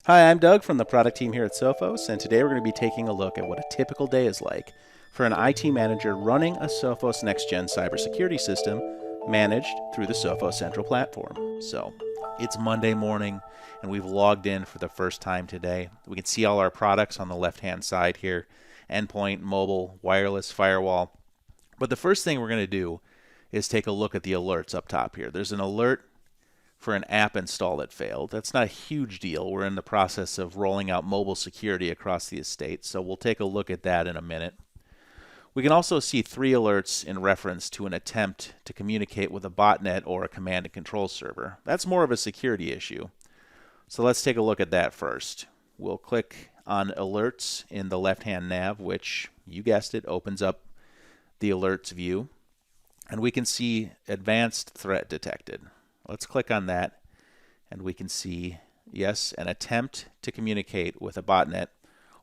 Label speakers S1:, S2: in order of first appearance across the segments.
S1: Hi, I'm Doug from the product team here at Sophos, and today we're going to be taking a look at what a typical day is like for an IT manager running a Sophos next-gen cybersecurity system managed through the Sophos Central platform. So, it's Monday morning, and we've logged in for the first time today. We can see all our products on the left-hand side here: endpoint, mobile, wireless, firewall. But the first thing we're going to do is take a look at the alerts up top here. There's an alert for an app install that failed. That's not a huge deal. We're in the process of rolling out mobile security across the estate, so we'll take a look at that in a minute. We can also see 3 alerts in reference to an attempt to communicate with a botnet or a command and control server. That's more of a security issue. So let's take a look at that first. We'll click on alerts in the left-hand nav, which, you guessed it, opens up the alerts view. And we can see advanced threat detected. Let's click on that, and we can see, yes, an attempt to communicate with a botnet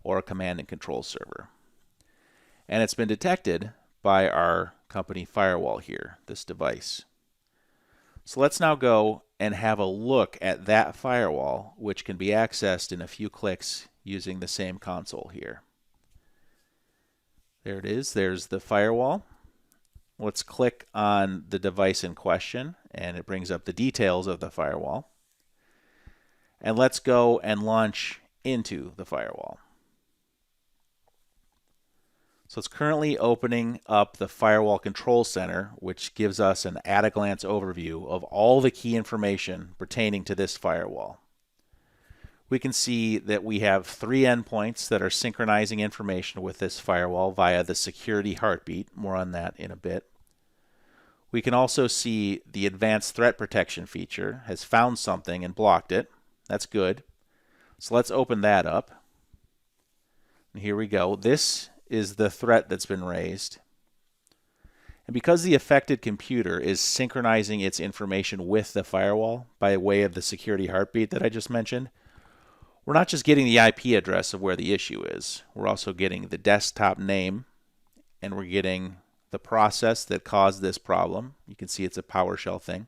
S1: or a command and control server. And it's been detected by our company firewall here, this device. So let's now go and have a look at that firewall, which can be accessed in a few clicks using the same console here. There it is. There's the firewall. Let's click on the device in question, and it brings up the details of the firewall. And let's go and launch into the firewall. So it's currently opening up the Firewall Control Center, which gives us an at-a-glance overview of all the key information pertaining to this firewall. We can see that we have 3 endpoints that are synchronizing information with this firewall via the security heartbeat. More on that in a bit. We can also see the advanced threat protection feature has found something and blocked it. That's good. So let's open that up. And here we go. This is the threat that's been raised. And because the affected computer is synchronizing its information with the firewall by way of the security heartbeat that I just mentioned, we're not just getting the IP address of where the issue is. We're also getting the desktop name, and we're getting the process that caused this problem. You can see it's a PowerShell thing.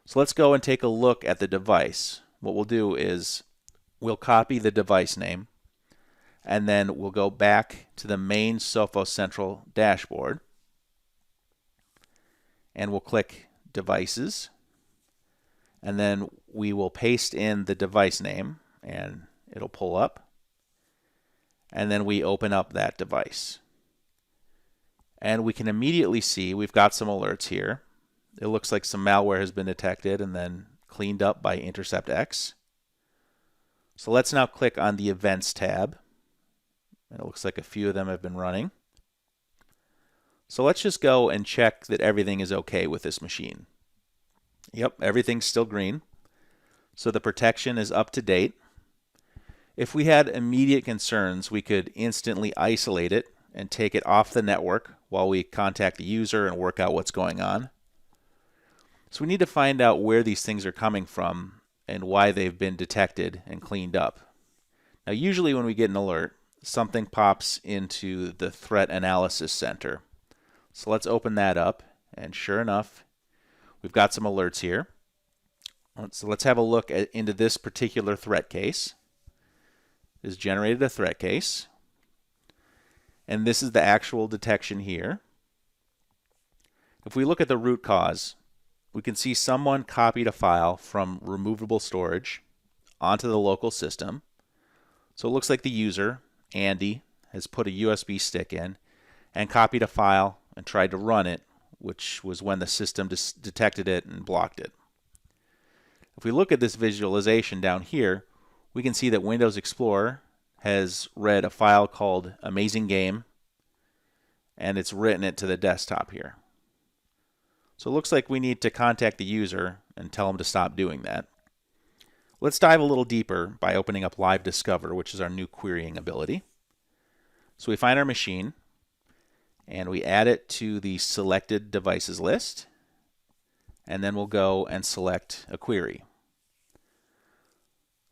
S1: So let's go and take a look at the device. What we'll do is we'll copy the device name, and then we'll go back to the main Sophos Central dashboard, and we'll click Devices, and then we will paste in the device name, and it'll pull up, and then we open up that device. And we can immediately see we've got some alerts here. It looks like some malware has been detected and then cleaned up by InterceptX. So let's now click on the Events tab. And it looks like a few of them have been running. So let's just go and check that everything is okay with this machine. Yep, everything's still green. So the protection is up to date. If we had immediate concerns, we could instantly isolate it and take it off the network while we contact the user and work out what's going on. So we need to find out where these things are coming from and why they've been detected and cleaned up. Now, usually when we get an alert, something pops into the Threat Analysis Center. So let's open that up, and sure enough, we've got some alerts here. So let's have a look into this particular threat case. It has generated a threat case, and this is the actual detection here. If we look at the root cause, we can see someone copied a file from removable storage onto the local system. So it looks like the user, Andy, has put a USB stick in and copied a file and tried to run it, which was when the system detected it and blocked it. If we look at this visualization down here, we can see that Windows Explorer has read a file called Amazing Game, and it's written it to the desktop here. So it looks like we need to contact the user and tell them to stop doing that. Let's dive a little deeper by opening up Live Discover, which is our new querying ability. So we find our machine, and we add it to the selected devices list, and then we'll go and select a query.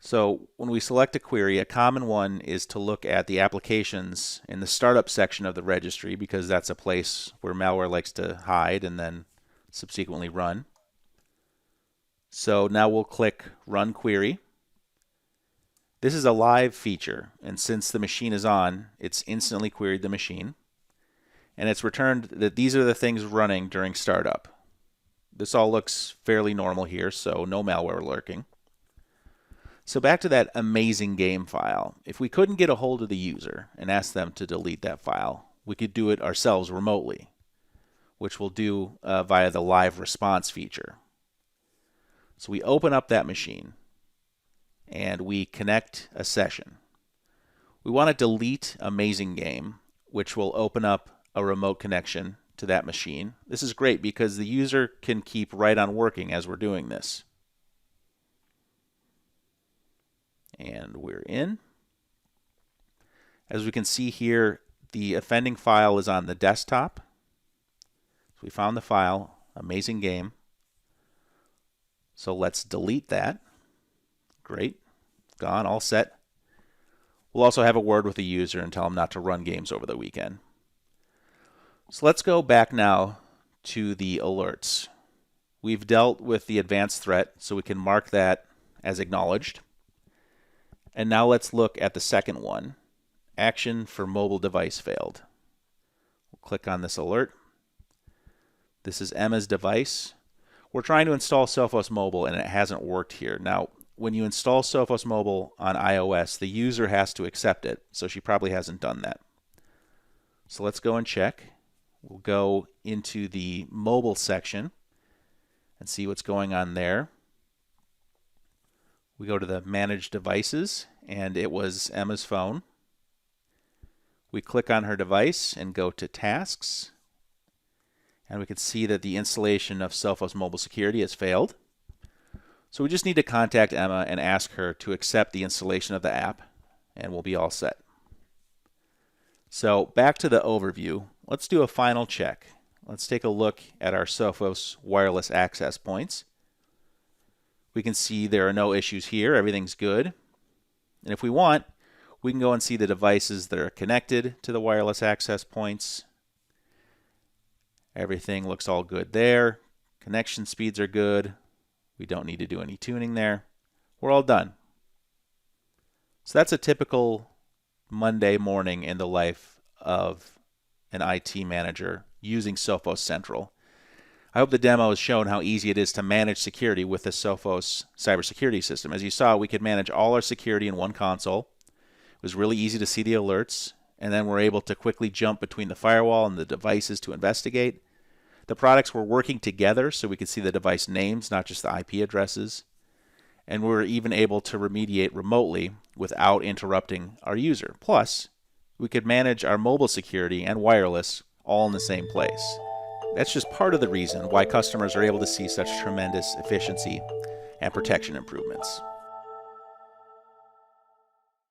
S1: So when we select a query, a common one is to look at the applications in the startup section of the registry, because that's a place where malware likes to hide and then subsequently run. So now we'll click Run Query, This is a live feature, and since the machine is on, it's instantly queried the machine, and it's returned that these are the things running during startup. This all looks fairly normal here, so no malware lurking. So back to that amazing game file. If we couldn't get a hold of the user and ask them to delete that file, we could do it ourselves remotely, which we'll do via the live response feature. So we open up that machine and we connect a session. We want to delete Amazing Game, which will open up a remote connection to that machine. This is great because the user can keep right on working as we're doing this. And we're in. As we can see here, the offending file is on the desktop. So we found the file, Amazing Game. So let's delete that. Great. Gone, all set. We'll also have a word with the user and tell them not to run games over the weekend. So let's go back now to the alerts. We've dealt with the advanced threat, so we can mark that as acknowledged. And now let's look at the second one, action for mobile device failed. We'll click on this alert. This is Emma's device. We're trying to install Sophos Mobile and it hasn't worked here. Now, when you install Sophos Mobile on iOS, the user has to accept it, so she probably hasn't done that. So let's go and check. We'll go into the mobile section and see what's going on there. We go to the Manage Devices, and it was Emma's phone. We click on her device and go to Tasks, and we can see that the installation of Sophos Mobile Security has failed. So we just need to contact Emma and ask her to accept the installation of the app, and we'll be all set. So back to the overview. Let's do a final check. Let's take a look at our Sophos wireless access points. We can see there are no issues here. Everything's good. And if we want, we can go and see the devices that are connected to the wireless access points. Everything looks all good there. Connection speeds are good. We don't need to do any tuning there. We're all done. So that's a typical Monday morning in the life of an IT manager using Sophos Central. I hope the demo has shown how easy it is to manage security with the Sophos cybersecurity system. As you saw, we could manage all our security in one console. It was really easy to see the alerts, and then we're able to quickly jump between the firewall and the devices to investigate. The products were working together so we could see the device names, not just the IP addresses. And we were even able to remediate remotely without interrupting our user. Plus, we could manage our mobile security and wireless all in the same place. That's just part of the reason why customers are able to see such tremendous efficiency and protection improvements.